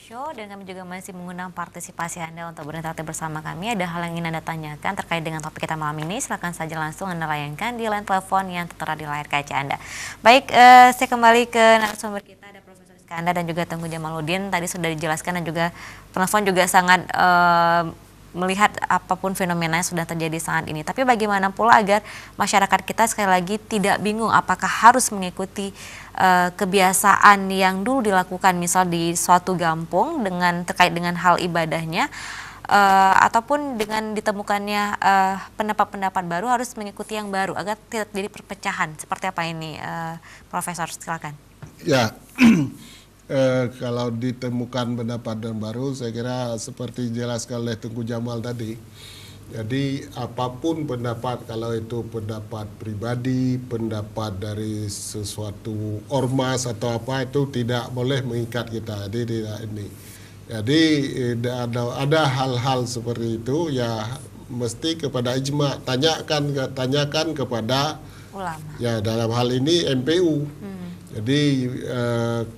Show dan kami juga masih mengundang partisipasi Anda untuk berinteraksi bersama kami. Ada hal yang ingin Anda tanyakan terkait dengan topik kita malam ini, silakan saja langsung Anda layangkan di line telepon yang tertera di layar kaca Anda. Baik, saya kembali ke narasumber kita, ada Profesor Iskandar dan juga Tengku Jamaludin. Tadi sudah dijelaskan dan juga penelpon juga sangat melihat apapun fenomena yang sudah terjadi saat ini. Tapi bagaimana pula agar masyarakat kita sekali lagi tidak bingung apakah harus mengikuti kebiasaan yang dulu dilakukan misal di suatu kampung dengan terkait dengan hal ibadahnya, ataupun dengan ditemukannya pendapat-pendapat baru harus mengikuti yang baru agar tidak jadi perpecahan. Seperti apa ini, Profesor? Silakan. Ya, kalau ditemukan pendapat yang baru, saya kira seperti dijelaskan oleh Tengku Jamal tadi. Jadi apapun pendapat, kalau itu pendapat pribadi, pendapat dari sesuatu ormas atau apa, itu tidak boleh mengikat kita. Jadi tidak ini. Jadi ada hal-hal seperti itu ya mesti kepada ijma, tanyakan kepada Ulama. Ya dalam hal ini MPU. Jadi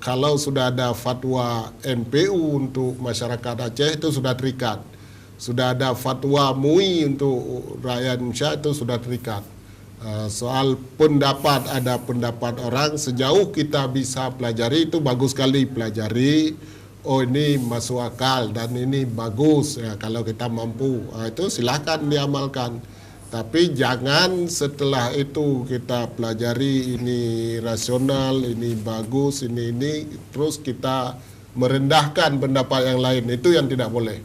kalau sudah ada fatwa MPU untuk masyarakat Aceh itu sudah terikat. Sudah ada fatwa MUI untuk rakyat Indonesia itu sudah terikat. Soal pendapat, ada pendapat orang, sejauh kita bisa pelajari itu bagus sekali pelajari. Oh ini masuk akal dan ini bagus ya, kalau kita mampu. Itu silakan diamalkan. Tapi jangan setelah itu kita pelajari ini rasional, ini bagus, ini terus kita merendahkan pendapat yang lain. Itu yang tidak boleh.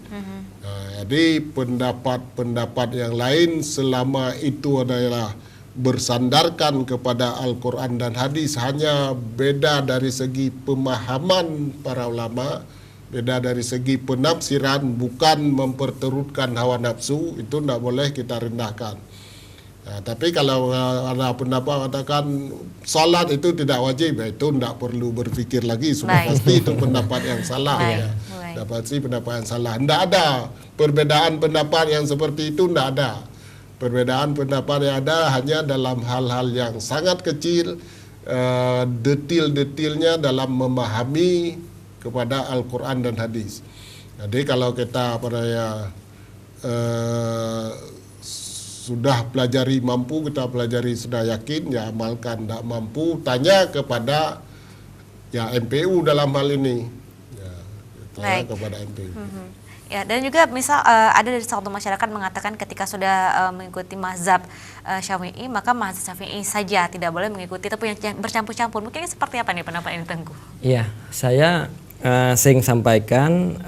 Jadi pendapat-pendapat yang lain selama itu adalah bersandarkan kepada Al-Quran dan hadis, hanya beda dari segi pemahaman para ulama, beda dari segi penafsiran, bukan memperturutkan hawa nafsu, itu tidak boleh kita rendahkan. Nah, tapi kalau ada pendapat katakan salat itu tidak wajib, ya itu tidak perlu berpikir lagi, sudah pasti itu pendapat yang salah. Ya. Sudah pasti pendapat yang salah. Tidak ada perbedaan pendapat yang seperti itu, tidak ada. Perbedaan pendapat yang ada hanya dalam hal-hal yang sangat kecil, detil-detilnya dalam memahami kepada Al-Quran dan hadis. Jadi kalau kita sudah pelajari mampu, kita pelajari sudah yakin, ya amalkan. Tidak mampu, tanya kepada ya MPU dalam hal ini. Ya, tanya kepada MPU. Ya, dan juga misal ada dari satu masyarakat mengatakan ketika sudah mengikuti mazhab Syafi'i, maka mazhab Syafi'i saja, tidak boleh mengikuti, tapi yang bercampur-campur. Mungkin ini seperti apa nih pendapat ini, Tengku? Iya, saya sering sampaikan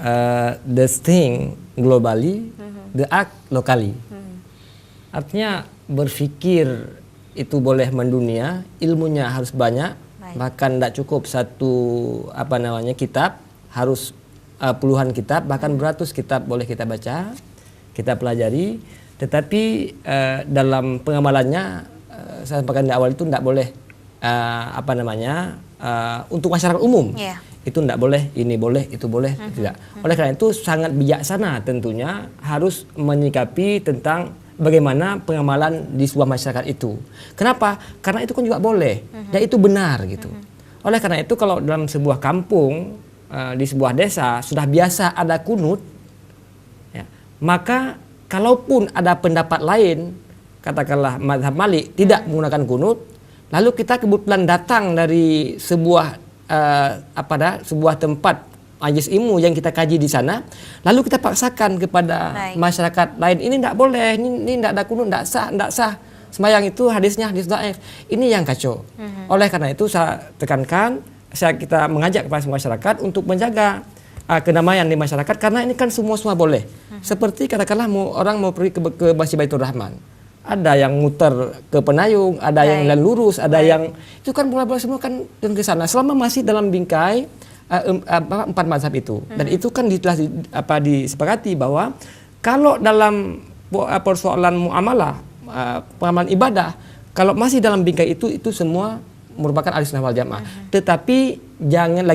the thing globally, the act locally. Artinya berpikir itu boleh mendunia, ilmunya harus banyak. Bahkan tidak cukup satu kitab, harus puluhan kitab, bahkan beratus kitab boleh kita baca, kita pelajari. Tetapi dalam pengamalannya, saya sampaikan di awal itu tidak boleh untuk masyarakat umum. Itu tidak boleh, ini boleh, itu boleh, tidak. Oleh karena itu sangat bijaksana tentunya harus menyikapi tentang bagaimana pengamalan di sebuah masyarakat itu. Kenapa? Karena itu kan juga boleh dan itu benar gitu. Oleh karena itu kalau dalam sebuah kampung, di sebuah desa sudah biasa ada kunut, ya, maka kalaupun ada pendapat lain, katakanlah mazhab Malik tidak menggunakan kunut, lalu kita kebetulan datang dari sebuah sebuah tempat majlis ilmu yang kita kaji di sana, lalu kita paksakan kepada masyarakat lain, ini tidak boleh, ini tidak ada kunut, tidak sah, sembahyang itu hadisnya hadis dhaif. Ini yang kacau. Oleh karena itu saya tekankan, kita mengajak kepada masyarakat untuk menjaga kedamaian di masyarakat, karena ini kan semua boleh. Seperti katakanlah orang mau pergi ke Masjid Baitur Rahman, ada yang muter ke Penayung, ada yang jalan lurus, ada yang itu kan bola-bola semua kan ke sana selama masih dalam bingkai empat mazhab itu. Dan itu kan disepakati bahwa kalau dalam persoalan muamalah, pengamalan ibadah, kalau masih dalam bingkai itu semua merupakan ahli sunnah wal jamaah. Tetapi jangan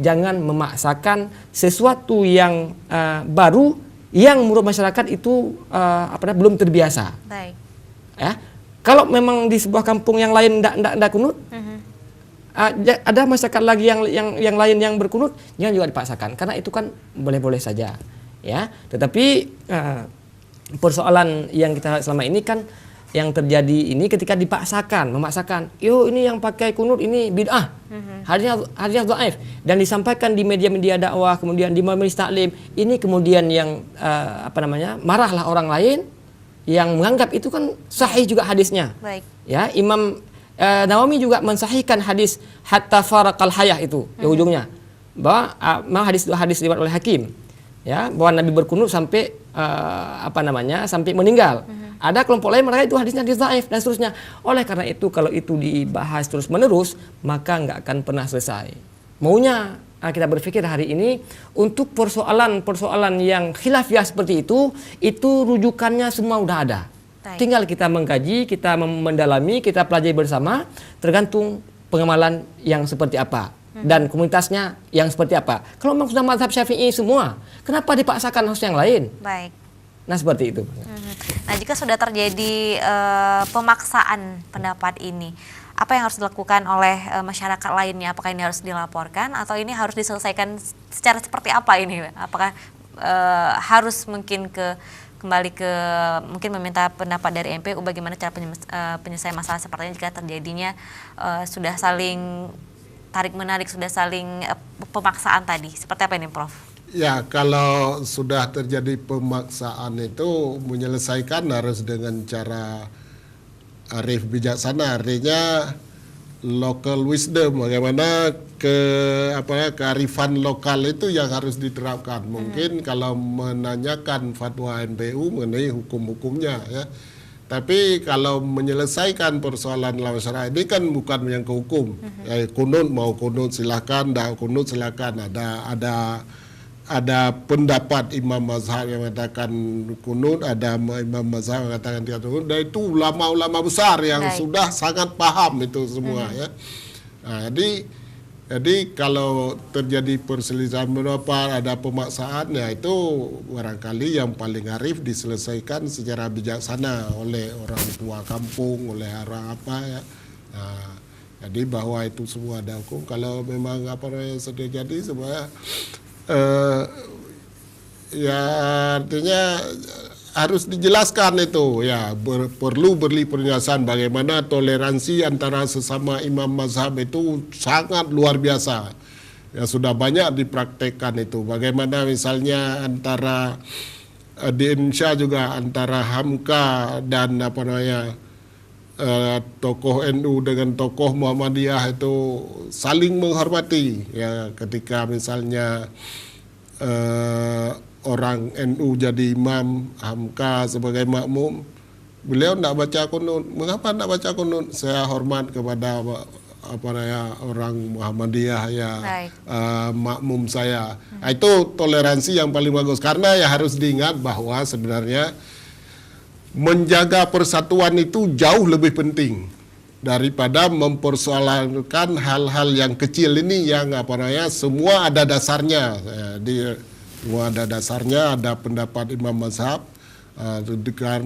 jangan memaksakan sesuatu yang baru yang menurut masyarakat itu belum terbiasa. Ya, kalau memang di sebuah kampung yang lain tidak kunut, ada masyarakat lagi yang lain yang berkunut, jangan juga dipaksakan karena itu kan boleh-boleh saja, ya. Tetapi persoalan yang kita selama ini kan yang terjadi ini ketika memaksakan, yo ini yang pakai kunut ini bid'ah, hadisnya dhaif, dan disampaikan di media-media dakwah, kemudian di majelis taklim, ini kemudian yang marahlah orang lain yang menganggap itu kan sahih juga hadisnya. Baik. Ya, Imam Nawawi juga mensahihkan hadis hatta faraqal hayah itu di ujungnya, bahwa hadis riwayat oleh Hakim, ya, bahwa Nabi berkunut sampai sampai meninggal. Ada kelompok lain mereka itu hadisnya dhaif dan seterusnya. Oleh karena itu kalau itu dibahas terus menerus maka nggak akan pernah selesai. Maunya kita berpikir hari ini untuk persoalan yang khilafiyah seperti itu rujukannya semua udah ada. Baik. Tinggal kita mengkaji, kita mendalami, kita pelajari bersama, tergantung pengamalan yang seperti apa dan komunitasnya yang seperti apa. Kalau memang sudah mazhab Syafi'i semua, kenapa dipaksakan harus yang lain? Baik. Nah, seperti itu. Nah, jika sudah terjadi pemaksaan pendapat ini, apa yang harus dilakukan oleh masyarakat lainnya? Apakah ini harus dilaporkan atau ini harus diselesaikan secara seperti apa ini? Apakah harus mungkin kembali ke mungkin meminta pendapat dari MPU bagaimana cara penyelesaian masalah seperti ini jika terjadinya sudah saling tarik-menarik, sudah saling pemaksaan tadi. Seperti apa ini, Prof? Ya, kalau sudah terjadi pemaksaan itu menyelesaikan harus dengan cara arif bijaksana, artinya local wisdom, bagaimana kearifan lokal itu yang harus diterapkan. Mungkin kalau menanyakan fatwa NPU mengenai hukum-hukumnya, ya. Tapi kalau menyelesaikan persoalan masyarakat ini kan bukan yang ke hukum. Kunut mau kunut silakan, tidak kunut silakan. Ada pendapat imam mazhab yang mengatakan kunut, ada imam mazhab yang mengatakan tidak kunut, dan itu ulama-ulama besar yang sudah sangat paham itu semua, ya. Nah, jadi kalau terjadi perselisihan pendapat, ada pemaksaan, ya itu barangkali yang paling arif diselesaikan secara bijaksana oleh orang tua kampung, oleh orang ya. Nah, jadi bahwa itu semua ada hukum. Kalau memang yang sudah jadi sebenarnya ya artinya harus dijelaskan itu, ya, perlu beri penjelasan bagaimana toleransi antara sesama imam mazhab itu sangat luar biasa, ya, sudah banyak dipraktekkan itu. Bagaimana misalnya antara di Indonesia juga antara Hamka dan tokoh NU dengan tokoh Muhammadiyah itu saling menghormati, ya, ketika misalnya orang NU jadi imam, Hamka sebagai makmum, beliau tidak baca kunut. Mengapa tidak baca kunut? Saya hormat kepada orang Muhammadiyah, ya, makmum saya. Itu toleransi yang paling bagus, karena ya harus diingat bahwa sebenarnya menjaga persatuan itu jauh lebih penting daripada mempersoalkan hal-hal yang kecil ini yang semua ada dasarnya. Semua ada dasarnya, ada pendapat imam mazhab.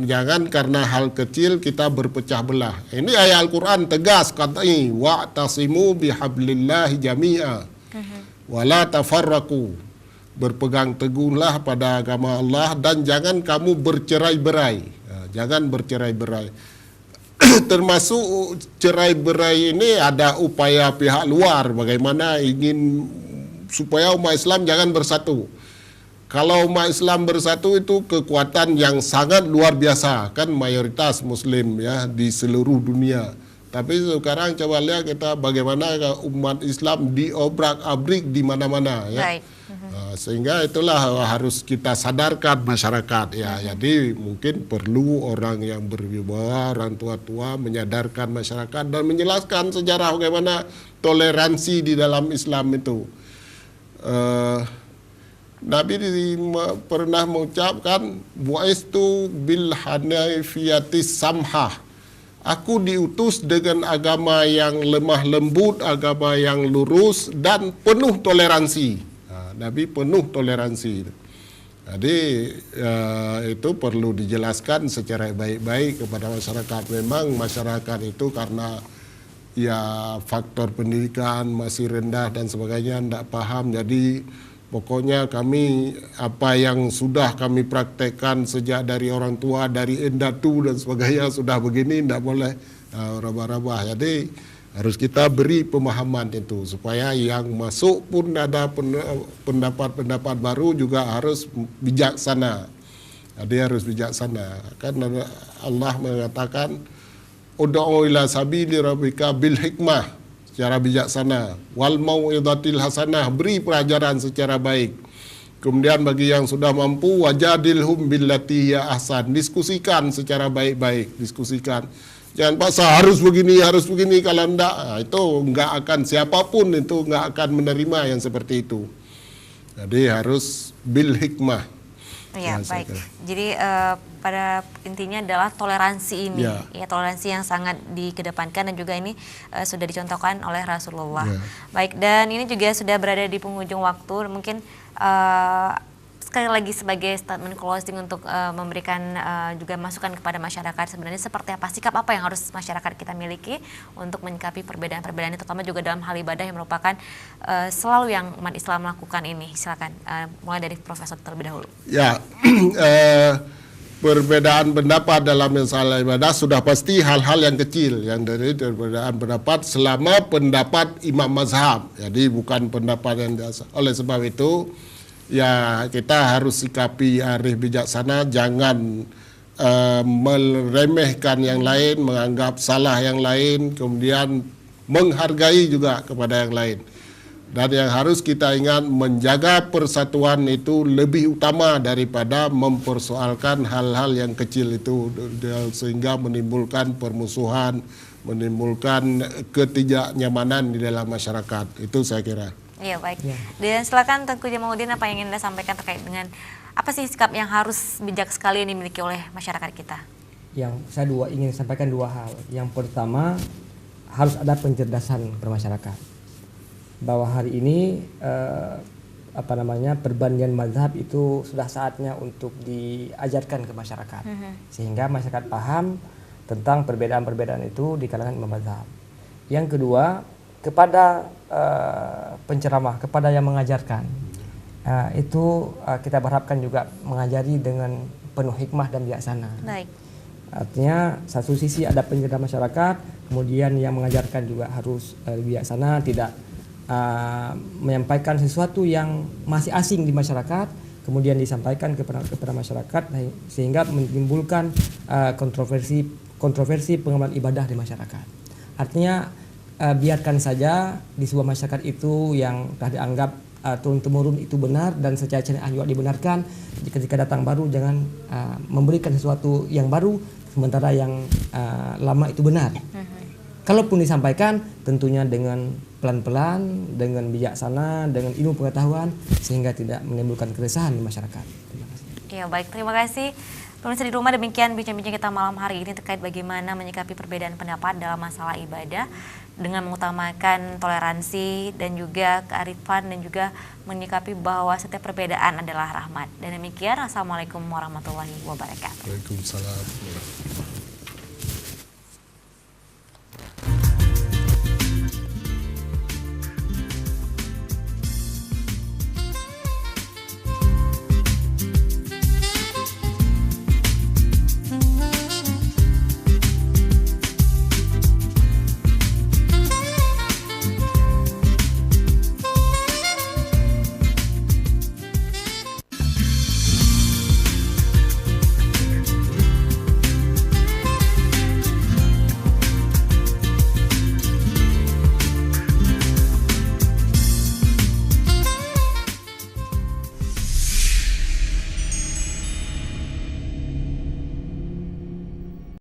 Jangan karena hal kecil kita berpecah belah. Ini ayat Al-Quran tegas, katanya wa'tasimu bihablillahi jami'a wala tafarraqu. Berpegang teguhlah pada agama Allah dan jangan kamu bercerai-berai. Jangan bercerai-berai. Termasuk cerai-berai ini ada upaya pihak luar bagaimana ingin supaya umat Islam jangan bersatu. Kalau umat Islam bersatu itu kekuatan yang sangat luar biasa, kan mayoritas Muslim, ya, di seluruh dunia. Tapi sekarang coba lihat kita bagaimana umat Islam diobrak-abrik di mana-mana, ya. Sehingga itulah harus kita sadarkan masyarakat, ya. Jadi mungkin perlu orang yang berwibawa, orang tua-tua menyadarkan masyarakat dan menjelaskan sejarah bagaimana toleransi di dalam Islam itu. Nabi pernah mengucapkan bu'istu bil hanafiyatis samhah. Aku diutus dengan agama yang lemah lembut, agama yang lurus dan penuh toleransi. Nabi penuh toleransi. Jadi itu perlu dijelaskan secara baik-baik kepada masyarakat. Memang masyarakat itu karena ya faktor pendidikan masih rendah dan sebagainya, tidak paham. Jadi pokoknya kami apa yang sudah kami praktekkan sejak dari orang tua, dari endatu dan sebagainya sudah begini, tidak boleh rabah-rabah. Jadi harus kita beri pemahaman itu supaya yang masuk pun ada pendapat-pendapat baru juga harus bijaksana. Jadi harus bijaksana. Kan Allah mengatakan ud'u ila sabili rabbika bil hikmah, secara bijaksana, wal mau'izatil hasanah, beri pelajaran secara baik. Kemudian bagi yang sudah mampu, wajadilhum billati ya ahsan, diskusikan secara baik-baik, diskusikan. Jangan paksa harus begini, kalau enggak, itu enggak akan, siapapun itu enggak akan menerima yang seperti itu. Jadi harus bil hikmah. Ya, baik. Jadi pada intinya adalah toleransi ini, ya toleransi yang sangat dikedepankan dan juga ini sudah dicontohkan oleh Rasulullah. Baik, dan ini juga sudah berada di penghujung waktu. Mungkin sekali lagi sebagai statement closing untuk memberikan juga masukan kepada masyarakat, sebenarnya seperti apa sikap apa yang harus masyarakat kita miliki untuk menyikapi perbedaan-perbedaan itu, terutama juga dalam hal ibadah yang merupakan selalu yang umat Islam lakukan ini. Silakan mulai dari Profesor terlebih dahulu. Ya, perbedaan pendapat dalam masalah ibadah sudah pasti hal-hal yang kecil, yang dari perbedaan pendapat selama pendapat imam mazhab. Jadi bukan pendapat yang biasa. Oleh sebab itu ya kita harus sikapi arif bijaksana, jangan meremehkan yang lain, menganggap salah yang lain, kemudian menghargai juga kepada yang lain. Dan yang harus kita ingat, menjaga persatuan itu lebih utama daripada mempersoalkan hal-hal yang kecil itu, sehingga menimbulkan permusuhan, menimbulkan ketidaknyamanan di dalam masyarakat. Itu saya kira. Iya, baik. Dan silakan Tengku Jamaluddin, apa yang ingin Anda sampaikan terkait dengan apa sih sikap yang harus bijak sekali yang dimiliki oleh masyarakat kita? Yang saya ingin sampaikan dua hal. Yang pertama, harus ada pencerdasan bermasyarakat. Bahwa hari ini perbandingan mazhab itu sudah saatnya untuk diajarkan ke masyarakat. Sehingga masyarakat paham tentang perbedaan-perbedaan itu di kalangan imam mazhab. Yang kedua, kepada penceramah, kepada yang mengajarkan, itu kita berharapkan juga mengajari dengan penuh hikmah dan bijaksana. Baik. Artinya satu sisi ada pencerdasan masyarakat, kemudian yang mengajarkan juga harus bijaksana, tidak menyampaikan sesuatu yang masih asing di masyarakat, kemudian disampaikan kepada masyarakat sehingga menimbulkan kontroversi pengamalan ibadah di masyarakat. Artinya biarkan saja di sebuah masyarakat itu yang telah dianggap turun-temurun itu benar dan secara syariah juga dibenarkan. Ketika datang baru jangan memberikan sesuatu yang baru sementara yang lama itu benar. Kalaupun disampaikan tentunya dengan pelan-pelan, dengan bijaksana, dengan ilmu pengetahuan sehingga tidak menimbulkan keresahan di masyarakat. Terima kasih. Ya, baik, terima kasih. Pemirsa di rumah, demikian bincang-bincang kita malam hari ini terkait bagaimana menyikapi perbedaan pendapat dalam masalah ibadah dengan mengutamakan toleransi dan juga kearifan dan juga menyikapi bahwa setiap perbedaan adalah rahmat. Dan demikian, Assalamualaikum warahmatullahi wabarakatuh. Waalaikumsalam.